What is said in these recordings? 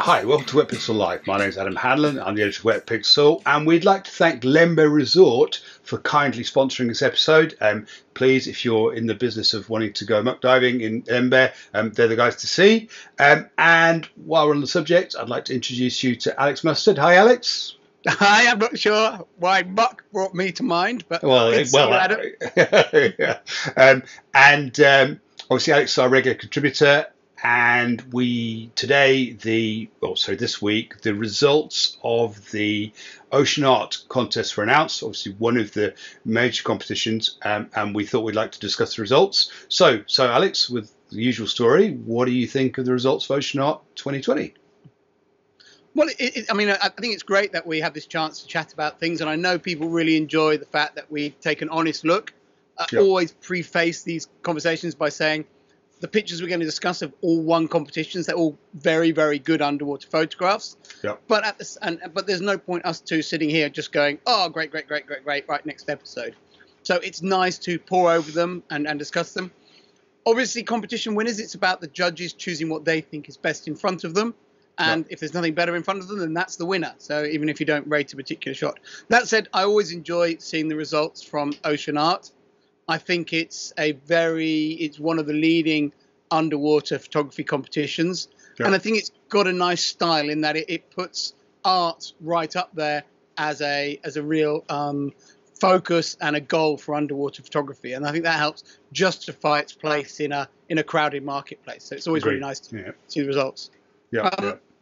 Hi, welcome to Wetpixel Live. My name is Adam Hanlon. I'm the editor of Wetpixel, and we'd like to thank Lembe Resort for kindly sponsoring this episode. Please, if you're in the business of wanting to go muck diving in Lembe, they're the guys to see. And while we're on the subject, I'd like to introduce you to Alex Mustard. Hi, Alex. Hi, I'm not sure why muck brought me to mind, but yeah. Obviously Alex is our regular contributor, and this week the results of the Ocean Art contest were announced. Obviously one of the major competitions, and we thought we'd like to discuss the results. So Alex, with the usual story, what do you think of the results of Ocean Art 2020? Well, I think it's great that we have this chance to chat about things, and I know people really enjoy the fact that we take an honest look. Always preface these conversations by saying the pictures we're going to discuss have all won competitions. They're all very, very good underwater photographs. Yep. But there's no point us two sitting here just going, oh, great, right, next episode. So it's nice to pore over them and discuss them. Obviously, competition winners, it's about the judges choosing what they think is best in front of them. And if there's nothing better in front of them, then that's the winner. So even if you don't rate a particular shot. That said, I always enjoy seeing the results from Ocean Art. I think it's one of the leading underwater photography competitions. Yeah. And I think it's got a nice style in that it puts art right up there as a real focus and a goal for underwater photography. And I think that helps justify its place in a crowded marketplace. So it's always really nice to see the results.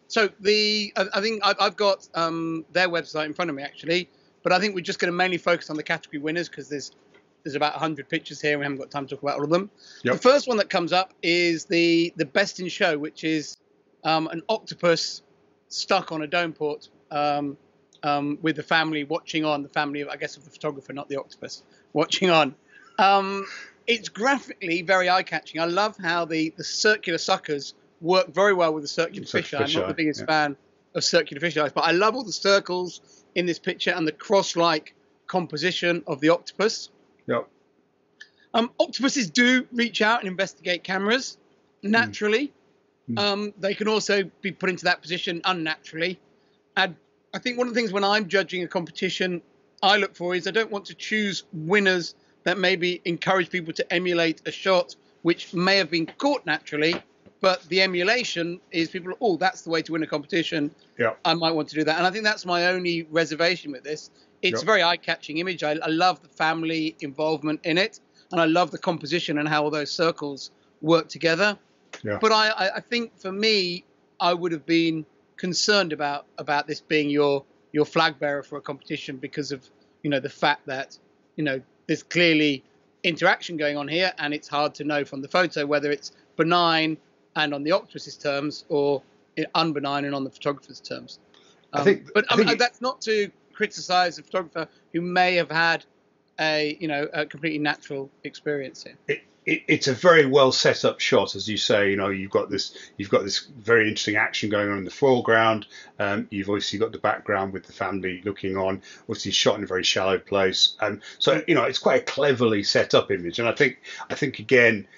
So I think I've got their website in front of me actually, but I think we're just going to mainly focus on the category winners because there's about 100 pictures here and we haven't got time to talk about all of them. Yep. The first one that comes up is the best in show, which is an octopus stuck on a dome port with the family watching on. The family, I guess, of the photographer, not the octopus, watching on. It's graphically very eye-catching. I love how the circular suckers work very well with the circular fisheye. I'm not the biggest fan of circular fisheyes, but I love all the circles in this picture and the cross-like composition of the octopus. Yep. Octopuses do reach out and investigate cameras naturally. They can also be put into that position unnaturally. And I think one of the things when I'm judging a competition I look for is I don't want to choose winners that maybe encourage people to emulate a shot which may have been caught naturally. But the emulation is people, oh, that's the way to win a competition. Yeah. I might want to do that. And I think that's my only reservation with this. It's a very eye-catching image. I love the family involvement in it. And I love the composition and how all those circles work together. Yeah. But I think for me, I would have been concerned about this being your flag bearer for a competition because of, the fact that, there's clearly interaction going on here. And it's hard to know from the photo whether it's benign and on the octopus's terms, or unbenign and on the photographer's terms. That's not to criticise a photographer who may have had a completely natural experience here. It's a very well set up shot, as you say. You've got this very interesting action going on in the foreground. You've obviously got the background with the family looking on. Obviously, shot in a very shallow place. So it's quite a cleverly set up image. And I think again.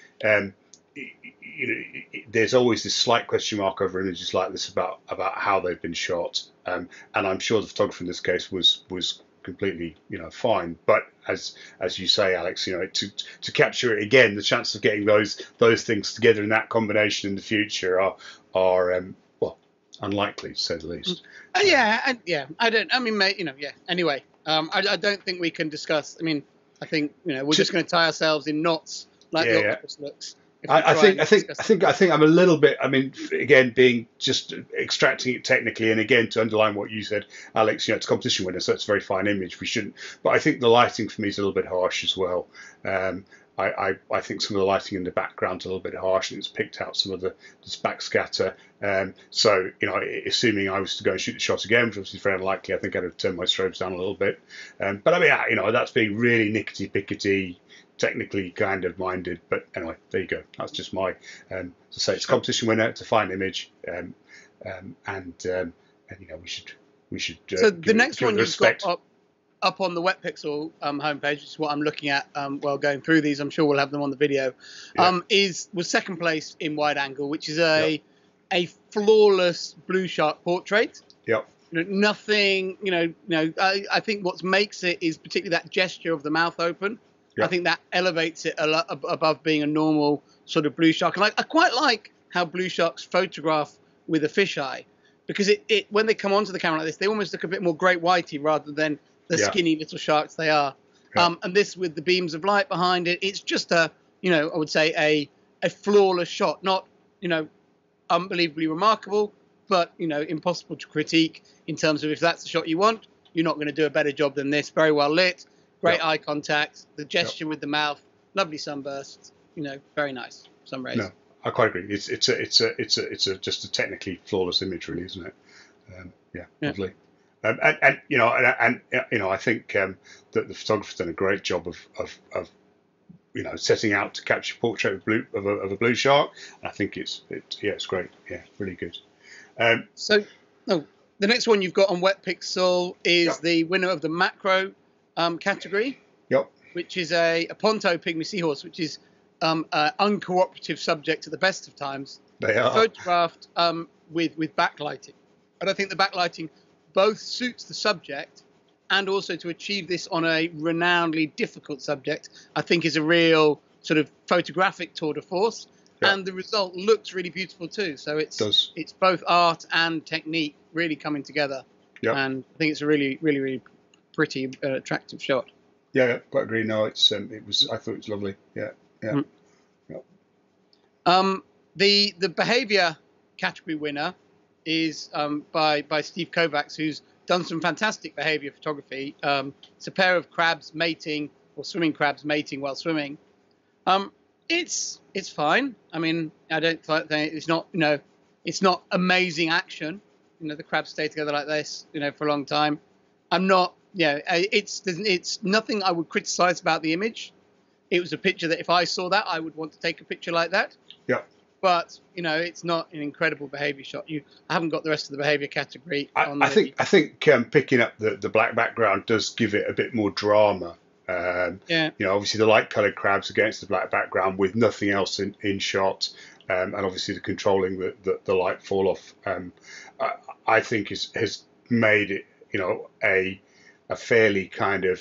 There's always this slight question mark over images like this about how they've been shot, and I'm sure the photographer in this case was completely fine. But as you say, Alex, to capture it again, the chances of getting those things together in that combination in the future are unlikely, to say the least. Anyway, I don't think we can discuss. I think we're just going to tie ourselves in knots like the octopus looks. I think I'm a little bit. Again, being just extracting it technically, and again to underline what you said, Alex. It's a competition winner, so it's a very fine image. We shouldn't. But I think the lighting for me is a little bit harsh as well. I think some of the lighting in the background's a little bit harsh, and it's picked out some of the backscatter. So assuming I was to go and shoot the shot again, which obviously is very unlikely, I think I'd have turned my strobes down a little bit. But that's being really nickety pickety. Technically kind of minded, but anyway, there you go. That's just my to say it's a competition winner. It's a fine image, and we should. So the next one you've got up on the Wetpixel homepage, which is what I'm looking at while going through these. I'm sure we'll have them on the video. Was second place in wide angle, which is a a flawless blue shark portrait. Yep. Nothing, I think what makes it is particularly that gesture of the mouth open. Yep. I think that elevates it a lot above being a normal sort of blue shark. And I quite like how blue sharks photograph with a fisheye, because it when they come onto the camera like this, they almost look a bit more great whitey rather than the skinny little sharks they are. Yeah. And this with the beams of light behind it, it's just I would say a flawless shot. Not, unbelievably remarkable, but, impossible to critique in terms of if that's the shot you want, you're not going to do a better job than this. Very well lit, great eye contact, the gesture with the mouth, lovely sunburst, very nice sun rays. No, I quite agree. It's just a technically flawless image, really, isn't it? Lovely. I think that the photographer's done a great job of setting out to capture a portrait of a blue shark. I think it's great. Yeah, really good. The next one you've got on Wetpixel is the winner of the macro category. Yep. Which is a Ponto pygmy seahorse, which is an uncooperative subject at the best of times. They are photographed with backlighting, and I think the backlighting both suits the subject, and also to achieve this on a renownedly difficult subject, I think is a real sort of photographic tour de force. Yeah. And the result looks really beautiful too. So it's both art and technique really coming together. Yeah. And I think it's a really, really, really pretty, attractive shot. Yeah, quite agree. No, I thought it was lovely. Yeah. Mm. Yeah. The behaviour category winner is by Steve Kovacs, who's done some fantastic behaviour photography. It's a pair of crabs mating, or swimming crabs mating while swimming. It's fine. I mean, I don't think it's not it's not amazing action. The crabs stay together like this for a long time. I'm not. It's nothing I would criticise about the image. It was a picture that if I saw that, I would want to take a picture like that. Yeah. But it's not an incredible behaviour shot. I haven't got the rest of the behaviour category. I think picking up the black background does give it a bit more drama. Obviously the light coloured crabs against the black background with nothing else in shot, and obviously the controlling the light fall off. I think has made it a fairly kind of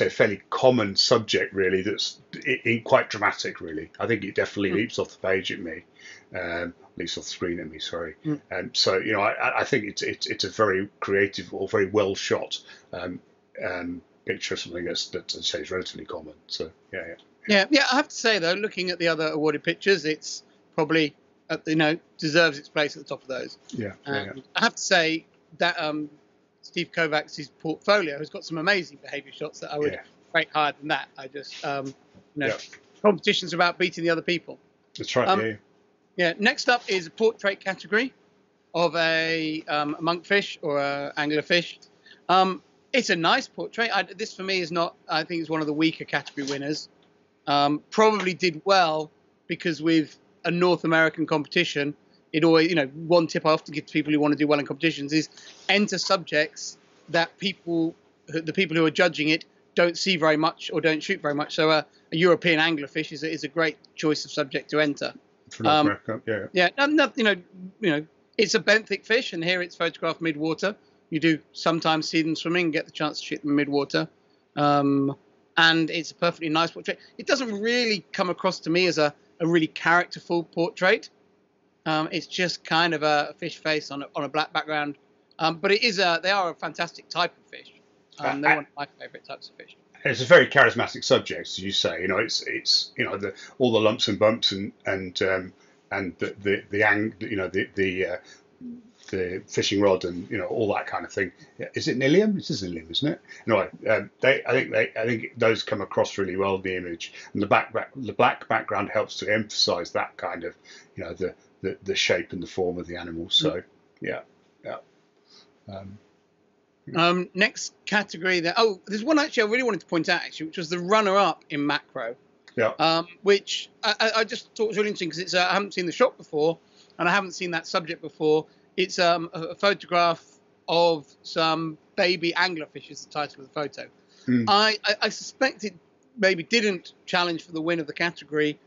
fairly common subject, really, that's quite dramatic, really. I think it definitely leaps off the page at me, leaps off the screen at me, sorry. I think it's a very creative or very well shot picture of something that I say is relatively common. So yeah. I have to say though, looking at the other awarded pictures, it's probably deserves its place at the top of those. I have to say that Steve Kovacs' portfolio has got some amazing behaviour shots that I would rate higher than that. I just competition's about beating the other people. That's right. Next up is a portrait category of a monkfish or a anglerfish. It's a nice portrait. This for me is not. I think it's one of the weaker category winners. Probably did well because with a North American competition, it always, one tip I often give to people who want to do well in competitions is enter subjects that the people who are judging it don't see very much or don't shoot very much. So a European anglerfish is a great choice of subject to enter. For North America, it's a benthic fish, and here it's photographed mid-water. You do sometimes see them swimming and get the chance to shoot them mid-water. And it's a perfectly nice portrait. It doesn't really come across to me as a really characterful portrait. It's just kind of a fish face on a black background. But they are a fantastic type of fish. They're one of my favourite types of fish. It's a very charismatic subject, as you say. It's all the lumps and bumps and the fishing rod and all that kind of thing. Is it Nilium? It is Nilium, isn't it? Anyway, I think those come across really well in the image, and the black background helps to emphasise that kind of the shape and the form of the animal. So next category there. There's one actually I really wanted to point out which was the runner-up in macro. Yeah. Which I just thought was really interesting because I haven't seen the shot before and I haven't seen that subject before. It's a photograph of some baby anglerfish is the title of the photo. I suspect it maybe didn't challenge for the win of the category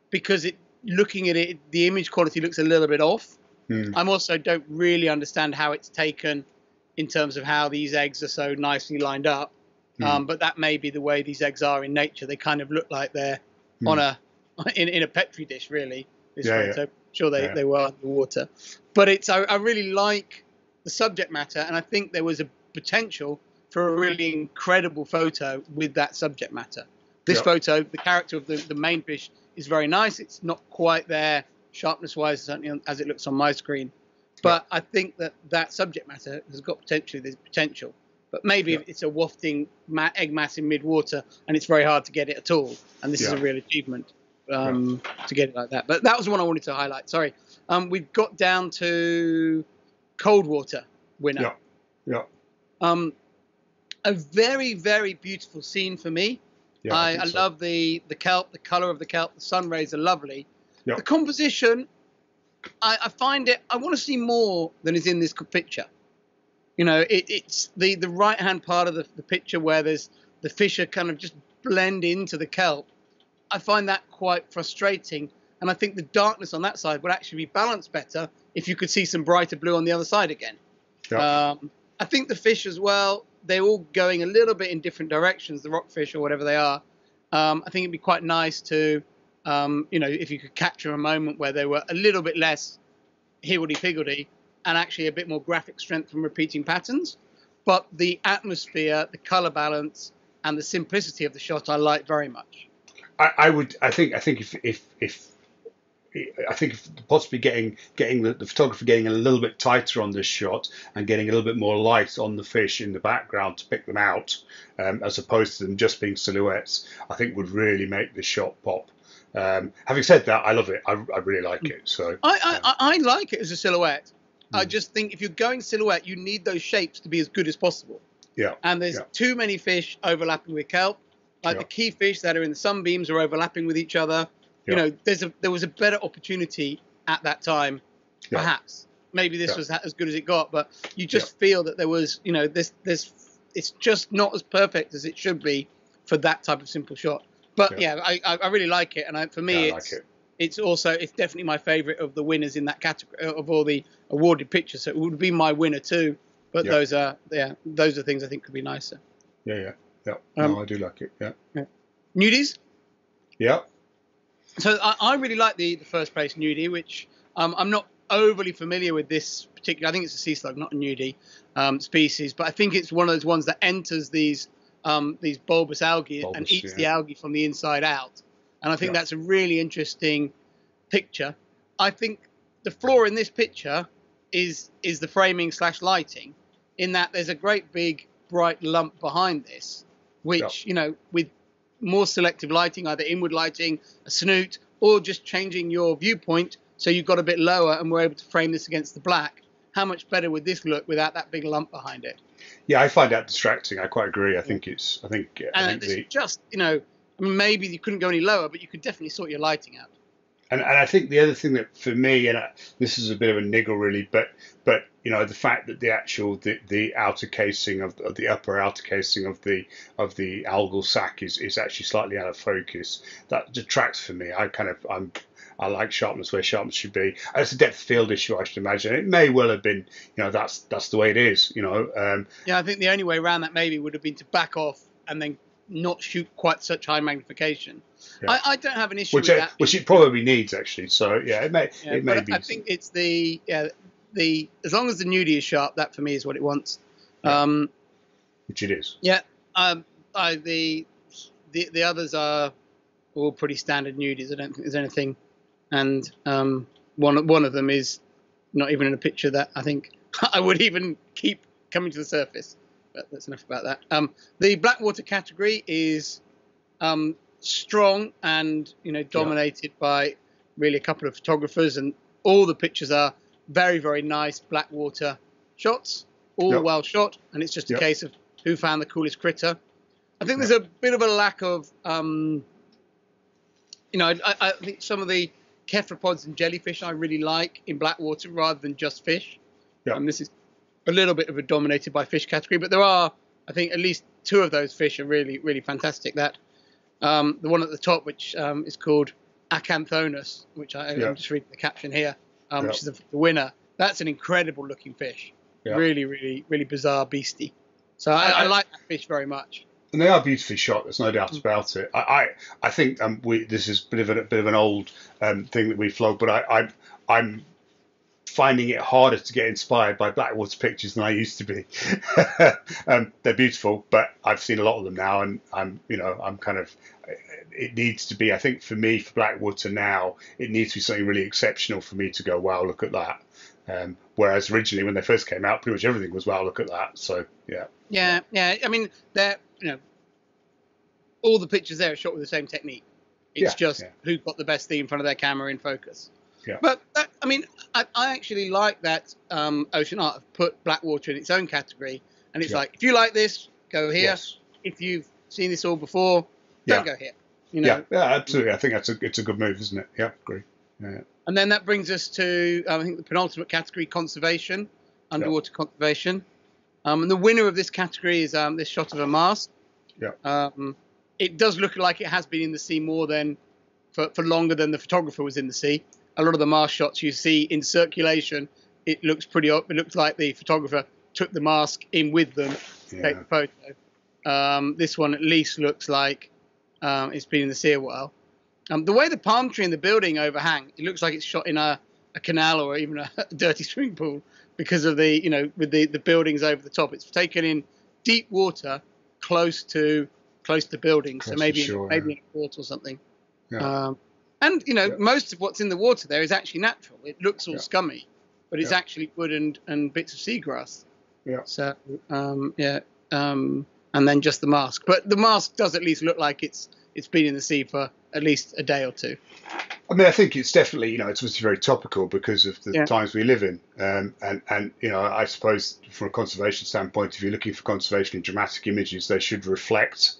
because looking at it, the image quality looks a little bit off. I also don't really understand how it's taken in terms of how these eggs are so nicely lined up. But that may be the way these eggs are in nature. They kind of look like they're on in a petri dish, really. This photo. Sure, they were underwater. But I really like the subject matter, and I think there was a potential for a really incredible photo with that subject matter. This photo, the character of the main fish is very nice. It's not quite there sharpness-wise, certainly as it looks on my screen. But I think that subject matter has got there's potential. But maybe it's a wafting egg mass in mid-water, and it's very hard to get it at all. And this is a real achievement to get it like that. But that was the one I wanted to highlight. Sorry. We've got down to cold water winner. A very, very beautiful scene for me. I love the kelp, the colour of the kelp. The sun rays are lovely. The composition, I find it, I want to see more than is in this picture. You know, it's the right-hand part of the picture where there's the fish are kind of just blend into the kelp. I find that quite frustrating. And I think the darkness on that side would actually be balanced better if you could see some brighter blue on the other side again. I think the fish as well, they're all going a little bit in different directions, the rockfish or whatever they are. I think it'd be quite nice to, you know, if you could capture a moment where they were a little bit less higgledy-piggledy and actually a bit more graphic strength from repeating patterns. But the atmosphere, the color balance, and the simplicity of the shot I like very much. I think if possibly getting the photographer getting a little bit tighter on this shot and getting a little bit more light on the fish in the background to pick them out, as opposed to them just being silhouettes, I think would really make the shot pop. Having said that, I love it. I really like it. So I like it as a silhouette. I just think if you're going silhouette, you need those shapes to be as good as possible. And there's too many fish overlapping with kelp. Like the key fish that are in the sunbeams are overlapping with each other. You know, there was a better opportunity at that time, perhaps. Maybe this was as good as it got, but you just feel that there was, you know, it's just not as perfect as it should be for that type of simple shot. But I really like it, and for me, it's definitely my favourite of the winners in that category of all the awarded pictures. So it would be my winner too. But those are things I think could be nicer. No, I do like it. Nudies. So So I really like the first place nudie, which I'm not overly familiar with this particular. I think it's a sea slug, not a nudie species, but I think it's one of those ones that enters these bulbous algae and eats the algae from the inside out. And I think that's a really interesting picture. I think the flaw in this picture is the framing / lighting, in that there's a great big bright lump behind this, which, you know, with more selective lighting, either inward lighting, a snoot, or just changing your viewpoint so you've got a bit lower and we're able to frame this against the black. How much better would this look without that big lump behind it? Yeah, I find that distracting. I quite agree. I think it's just, you know, I mean, maybe you couldn't go any lower, but you could definitely sort your lighting out. And I think the other thing that for me, and this is a bit of a niggle really, but you know, the fact that the outer casing of the upper outer casing of the algal sac is actually slightly out of focus, that detracts for me. I like sharpness where sharpness should be. It's a depth of field issue, I should imagine. It may well have been, you know, that's the way it is, you know. I think the only way around that maybe would have been to back off and then not shoot quite such high magnification. I don't have an issue with that. Which it probably needs, actually. So, it may be. I think it's the as long as the nudie is sharp, that for me is what it wants. Which it is. The others are all pretty standard nudies. I don't think there's anything. And one of them is not even in a picture that I think I would even keep coming to the surface. But that's enough about that. The Blackwater category is strong and, you know, dominated by really a couple of photographers, and all the pictures are very, very nice Blackwater shots, all well shot, and it's just a case of who found the coolest critter. I think there's a bit of a lack of, you know, I think some of the cephalopods and jellyfish I really like in Blackwater rather than just fish. This is a little bit of a dominated by fish category, but there are, I think, at least two of those fish are really, really fantastic. That the one at the top, which is called Acanthonus, which I'm just reading the caption here, which is the winner. That's an incredible looking fish. Yeah. Really, really, really bizarre beastie. So I like that fish very much. And they are beautifully shot. There's no doubt about it. I think this is a bit of an old thing that we flogged, but I'm finding it harder to get inspired by Blackwater pictures than I used to be. They're beautiful, but I've seen a lot of them now, and I'm kind of. It needs to be. I think for me, for Blackwater now, it needs to be something really exceptional for me to go, wow, look at that. Whereas originally, when they first came out, pretty much everything was, wow, look at that. So yeah. I mean, they're all the pictures there are shot with the same technique. It's just who got the best thing in front of their camera in focus. Yeah. But I actually like that Ocean Art have put Blackwater in its own category, and it's like, if you like this, go here. Yes. If you've seen this all before, don't go here. Yeah, absolutely. I think it's a good move, isn't it? Yeah, agree. Yeah. And then that brings us to I think the penultimate category, conservation, underwater conservation. And the winner of this category is this shot of a mast. Yeah. It does look like it has been in the sea more than for longer than the photographer was in the sea. A lot of the mast shots you see in circulation, it looks pretty up. It looks like the photographer took the mask in with them to take the photo. This one at least looks like it's been in the sea a while. The way the palm tree and the building overhang, it looks like it's shot in a canal or even a dirty swimming pool because of the with the buildings over the top. It's taken in deep water, close to buildings, so maybe in a port or something. Yeah. And most of what's in the water there is actually natural. It looks all scummy, but it's actually wood and bits of seagrass. Yeah. So and then just the mask. But the mask does at least look like it's been in the sea for at least a day or two. I mean, I think it's definitely, it's very topical because of the times we live in. And I suppose from a conservation standpoint, if you're looking for conservation in dramatic images, they should reflect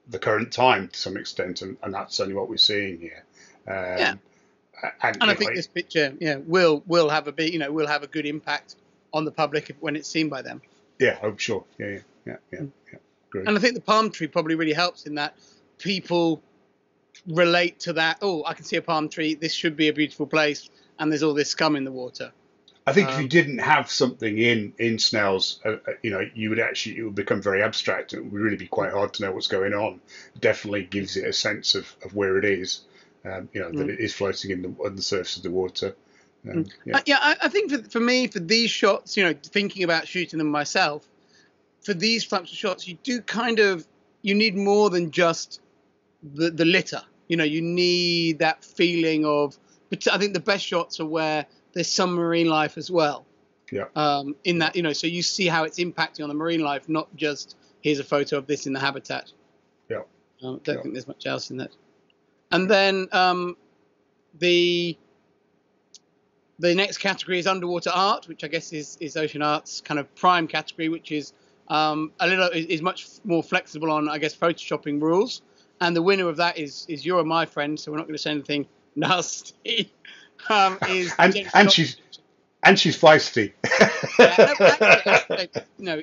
the current time to some extent. And that's certainly what we're seeing here. And I think this picture, will have a bit, will have a good impact on the public when it's seen by them. Yeah, I'm sure. Yeah. Great. And I think the palm tree probably really helps in that people relate to that. Oh, I can see a palm tree. This should be a beautiful place, and there's all this scum in the water. I think if you didn't have something in Snell's, it would become very abstract. It would really be quite hard to know what's going on. It definitely gives it a sense of where it is. That it is floating on the surface of the water. I think for me, for these shots, thinking about shooting them myself, for these types of shots, you do you need more than just the litter. You need that feeling of. But I think the best shots are where there's some marine life as well. Yeah. In that, so you see how it's impacting on the marine life, not just here's a photo of this in the habitat. Yeah. I don't think there's much else in that. And then the next category is underwater art, which I guess is Ocean Art's kind of prime category, which is is much more flexible on, I guess, photoshopping rules. And the winner of that is You're My Friend, so we're not going to say anything nasty. And she's feisty.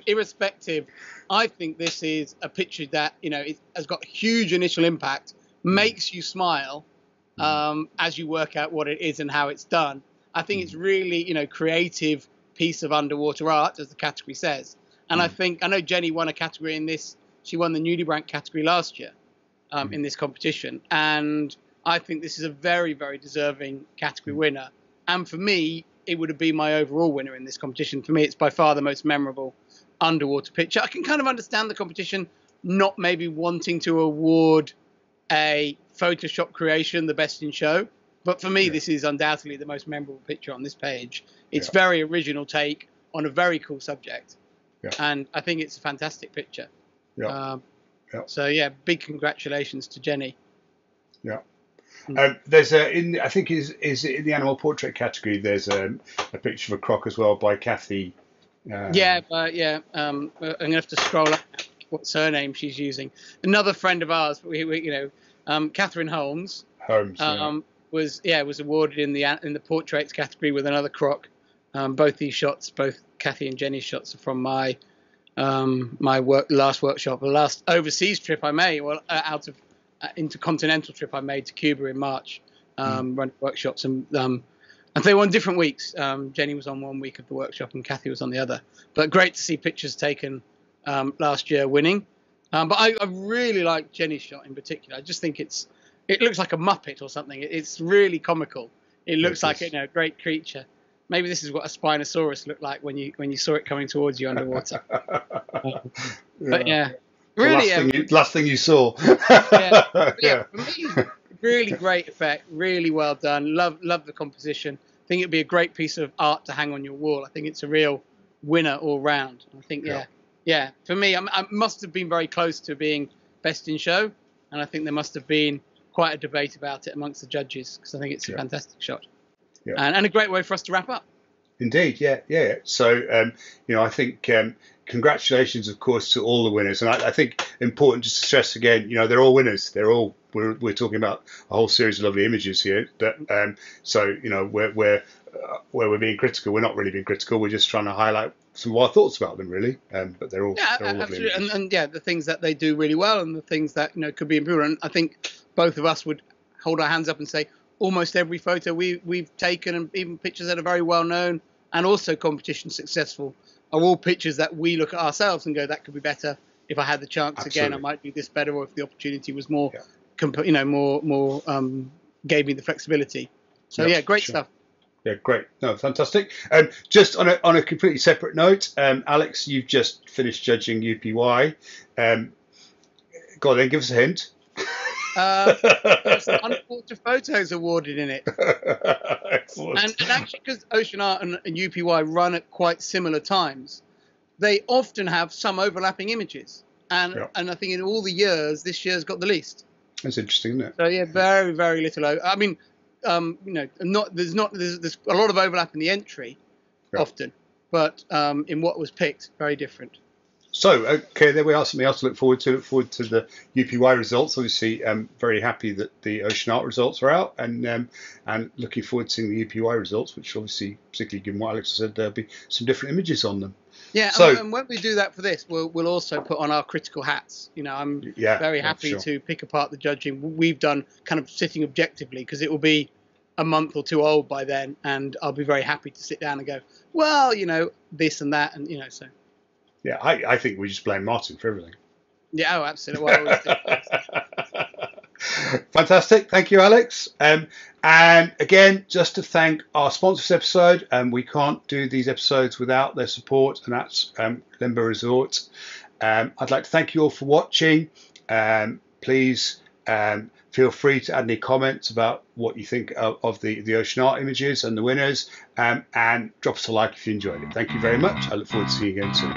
Irrespective, I think this is a picture that it has got huge initial impact, makes you smile as you work out what it is and how it's done. I think it's really creative piece of underwater art, as the category says. And I know Jenny won a category in this. She won the Nudibranch category last year in this competition, and I think this is a very, very deserving category winner. And for me, it would have been my overall winner in this competition. For me, it's by far the most memorable underwater picture. I can kind of understand the competition not maybe wanting to award a Photoshop creation the best in show, but for me, this is undoubtedly the most memorable picture on this page. It's very original take on a very cool subject, and I think it's a fantastic picture. So big congratulations to Jenny. There's I think is in the animal portrait category. There's a picture of a croc as well by Cathy. I'm gonna have to scroll up what surname she's using. Another friend of ours, Cathy Holmes. Was awarded in the portraits category with another croc. Both these shots, both Cathy and Jenny's shots, are from my last workshop, the last overseas trip I made, intercontinental trip I made to Cuba in March, running workshops, and And they were on different weeks. Jenny was on one week of the workshop and Cathy was on the other. But great to see pictures taken last year winning. But I really like Jenny's shot in particular. I just think it looks like a Muppet or something. It's really comical. It looks like a great creature. Maybe this is what a Spinosaurus looked like when you saw it coming towards you underwater. But yeah, really. Last thing you saw. Yeah, for me, really great effect. Really well done. Love the composition. I think it'd be a great piece of art to hang on your wall. I think it's a real winner all round. I think yeah. For me, I must have been very close to being best in show, and I think there must have been quite a debate about it amongst the judges because I think it's a fantastic shot. Yeah. And a great way for us to wrap up. Indeed, yeah. So, I think congratulations, of course, to all the winners. And I think important just to stress again, they're all winners. We're talking about a whole series of lovely images here. So, where we're being critical, we're not really being critical. We're just trying to highlight some of our thoughts about them, really. But they're all lovely images. And the things that they do really well and the things that could be improved. And I think both of us would hold our hands up and say, almost every photo we've taken, and even pictures that are very well known and also competition successful, are all pictures that we look at ourselves and go, that could be better. If I had the chance again, I might do this better, or if the opportunity was more, more gave me the flexibility. So great stuff. Yeah, great. No, fantastic. Just on a completely separate note, Alex, you've just finished judging UPY. Go on then, give us a hint. There's some underwater photos awarded in it. and actually, because Ocean Art and UPY run at quite similar times, they often have some overlapping images. And I think in all the years, this year's got the least. That's interesting, isn't it? So yeah, very, very little. I mean, there's a lot of overlap in the entry, often, but in what was picked, very different. So, okay, there we are. Something else to look forward to. Look forward to the UPY results. Obviously, very happy that the Ocean Art results are out, and looking forward to seeing the UPY results, which obviously, particularly given what Alex said, there'll be some different images on them. Yeah, so, and when we do that for this, we'll also put on our critical hats. I'm very happy to pick apart the judging we've done, kind of sitting objectively, because it will be a month or two old by then, and I'll be very happy to sit down and go, well, this and that, and so. Yeah, I think we just blame Martin for everything. Yeah, absolutely. Well, I always do. Fantastic. Thank you, Alex. And again, just to thank our sponsor for this episode. We can't do these episodes without their support, and that's Limbo Resort. I'd like to thank you all for watching. Please feel free to add any comments about what you think of the Ocean Art images and the winners, and drop us a like if you enjoyed it. Thank you very much. I look forward to seeing you again soon.